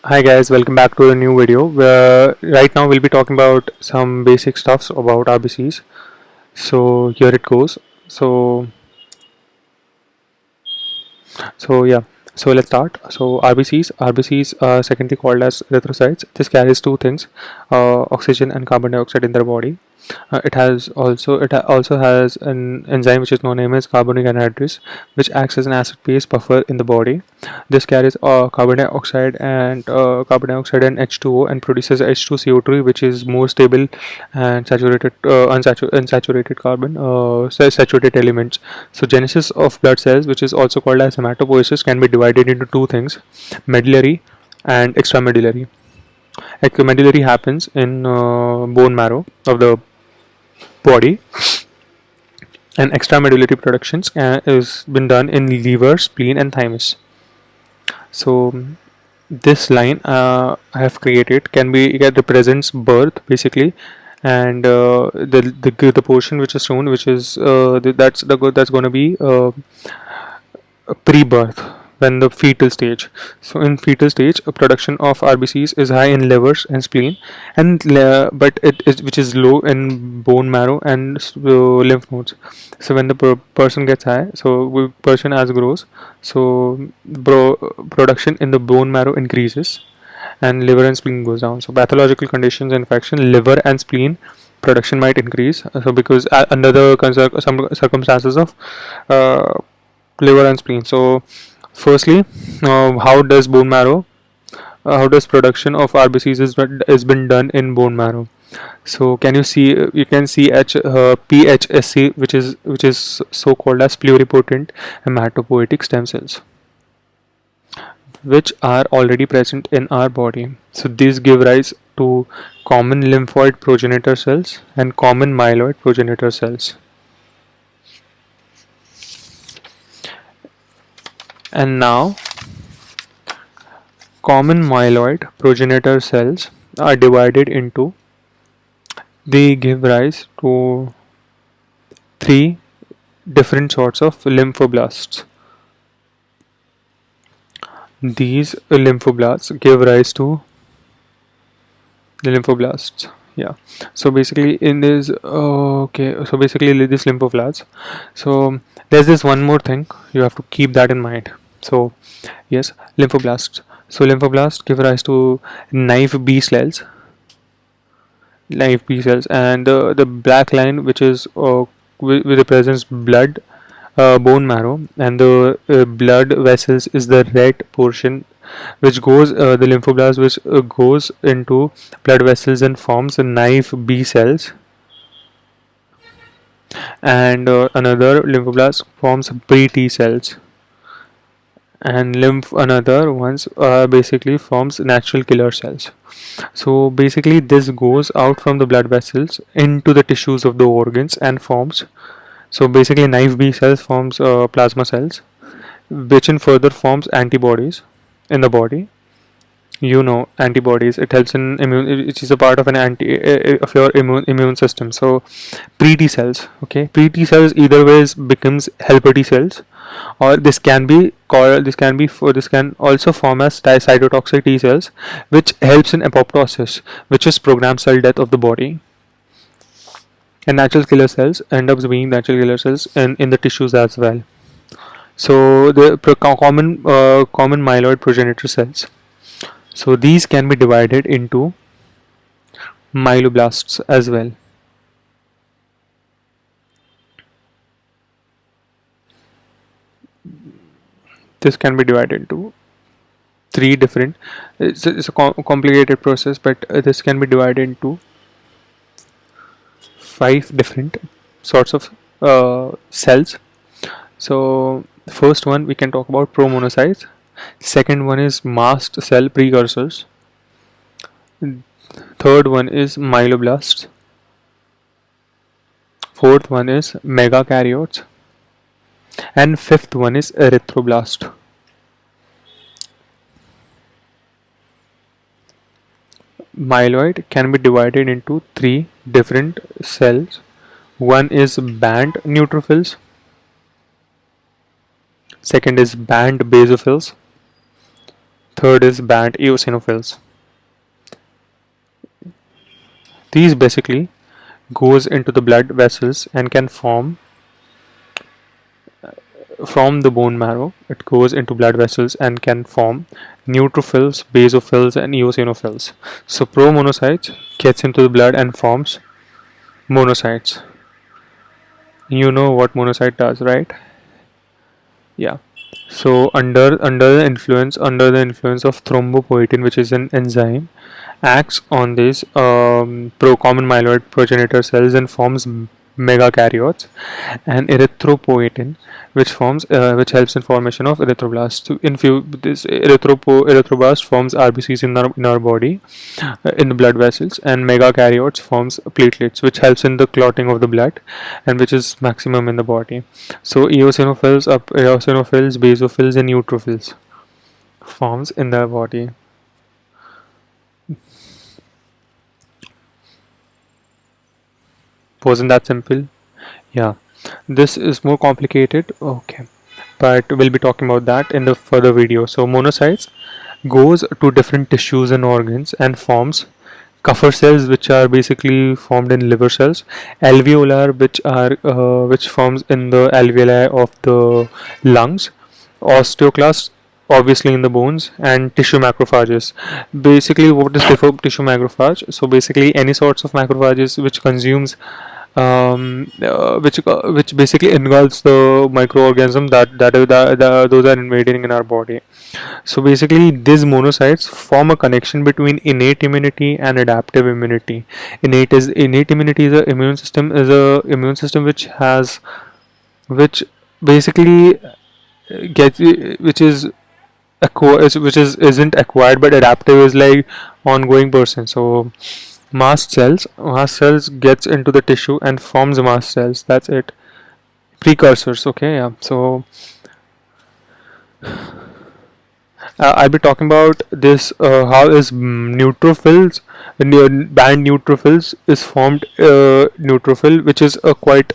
Hi guys, welcome back to a new video. Where right now we'll be talking about some basic stuffs about RBCs. So here it goes. So yeah, so let's start. So RBCs are secondly called as erythrocytes. This carries two things, oxygen and carbon dioxide in their body. It also has an enzyme which is known as carbonic anhydrase, which acts as an acid base buffer in the body. This carries carbon dioxide and H2O and produces H2CO3, which is more stable and unsaturated carbon saturated elements. So genesis of blood cells, which is also called as hematopoiesis, can be divided into two things: medullary and extramedullary. Medullary happens in bone marrow of the body, and extramedullary productions is been done in liver, spleen, and thymus. So this line I have created can be it represents birth basically, and the portion which is shown, which is that's going to be pre-birth, when the fetal stage. So in fetal stage, a production of RBCs is high in livers and spleen, but it is which is low in bone marrow and lymph nodes. So when the person gets high, so person as grows, so production in the bone marrow increases, and liver and spleen goes down. So pathological conditions, infection, liver and spleen production might increase. So because under the some circumstances of uh, liver and spleen. So firstly, how does production of RBCs is been done in bone marrow? So can you see, you can see PHSC, which is so called as pluripotent hematopoietic stem cells, which are already present in our body. So these give rise to common lymphoid progenitor cells and common myeloid progenitor cells. And now, common myeloid progenitor cells are divided into, they give rise to three different sorts of lymphoblasts. These lymphoblasts give rise to the lymphoblasts. Yeah. So basically, in this, okay. So basically, this lymphoblasts. So there's this one more thing you have to keep that in mind. So yes, lymphoblasts. So lymphoblasts give rise to naive B cells, and the black line, which is with represents blood, bone marrow, and the blood vessels is the red portion, which goes the lymphoblast, which goes into blood vessels and forms naive B cells, and another lymphoblast forms pre T cells, and lymph another ones basically forms natural killer cells. So basically, this goes out from the blood vessels into the tissues of the organs and forms. So basically, naive B cells forms plasma cells, which in further forms antibodies in the body. Antibodies, it helps in immune, it is a part of an anti of your immune system. So pre T cells, okay, pre T cells either ways becomes helper T cells, or this can also form as cytotoxic T cells, which helps in apoptosis, which is programmed cell death of the body. And natural killer cells end up being natural killer cells in the tissues as well. So the common myeloid progenitor cells. So these can be divided into myeloblasts as well. This can be divided into three different. It's a complicated process, but this can be divided into five different sorts of cells. So the first one we can talk about promonocytes. Second one is mast cell precursors. Third one is myeloblasts. Fourth one is megakaryotes, and fifth one is erythroblast. Myeloid can be divided into three different cells. One is band neutrophils, second is band basophils, Third is band eosinophils. These basically goes into the blood vessels and can form from the bone marrow. It goes into blood vessels and can form neutrophils, basophils, and eosinophils. So promonocytes gets into the blood and forms monocytes. You know what monocyte does, right? Yeah. So under the influence of thrombopoietin, which is an enzyme, acts on these pro common myeloid progenitor cells and forms megakaryotes, and erythropoietin, which helps in formation of erythroblasts. So this erythroblast forms RBCs in our body, in the blood vessels, and megakaryotes forms platelets, which helps in the clotting of the blood, and which is maximum in the body. So eosinophils, basophils, and neutrophils forms in the body. Wasn't that simple? Yeah. This is more complicated. Okay. But we'll be talking about that in the further video. So monocytes goes to different tissues and organs and forms Kupffer cells, which are basically formed in liver cells, alveolar, which forms in the alveoli of the lungs, osteoclasts, obviously in the bones, and tissue macrophages. Basically, what is tissue macrophage? So basically, any sorts of macrophages which consumes which basically engulfs the microorganism that those are invading in our body. So basically, these monocytes form a connection between innate immunity and adaptive immunity. Innate immunity is a immune system which basically gets which is which is isn't acquired, but adaptive is like ongoing person. So mast cells gets into the tissue and forms mast cells. That's it. Precursors. Okay, yeah. So I'll be talking about this. How is band neutrophils is formed. Neutrophil, which is a quite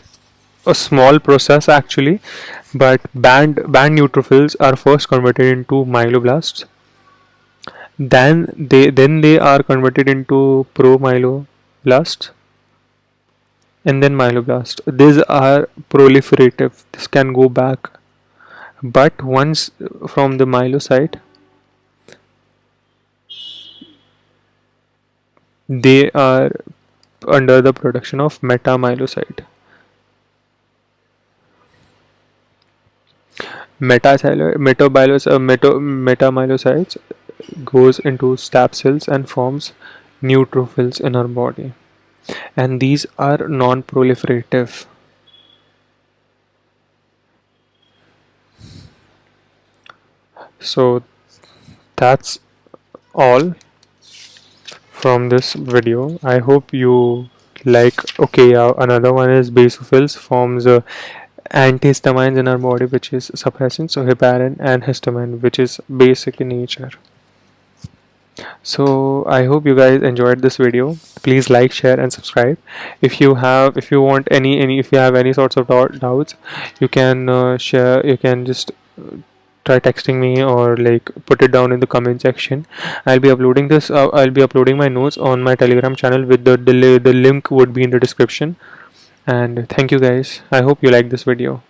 a small process actually, but band neutrophils are first converted into myeloblasts. Then they are converted into promyeloblasts, and then myeloblasts. These are proliferative. This can go back, but once from the myelocyte, they are under the production of metamyelocyte. Metamyelocytes goes into stap cells and forms neutrophils in our body, and these are non-proliferative. So that's all from this video. I hope you like. Okay, yeah, another one is basophils forms antihistamines in our body, which is suppressant. So heparin and histamine, which is basic in nature. So I hope you guys enjoyed this video. Please like, share, and subscribe. If you want if you have any sorts of doubts, you can share. You can just try texting me or like put it down in the comment section. I'll be uploading this. I'll be uploading my notes on my Telegram channel with the link would be in the description. And thank you guys. I hope you like this video.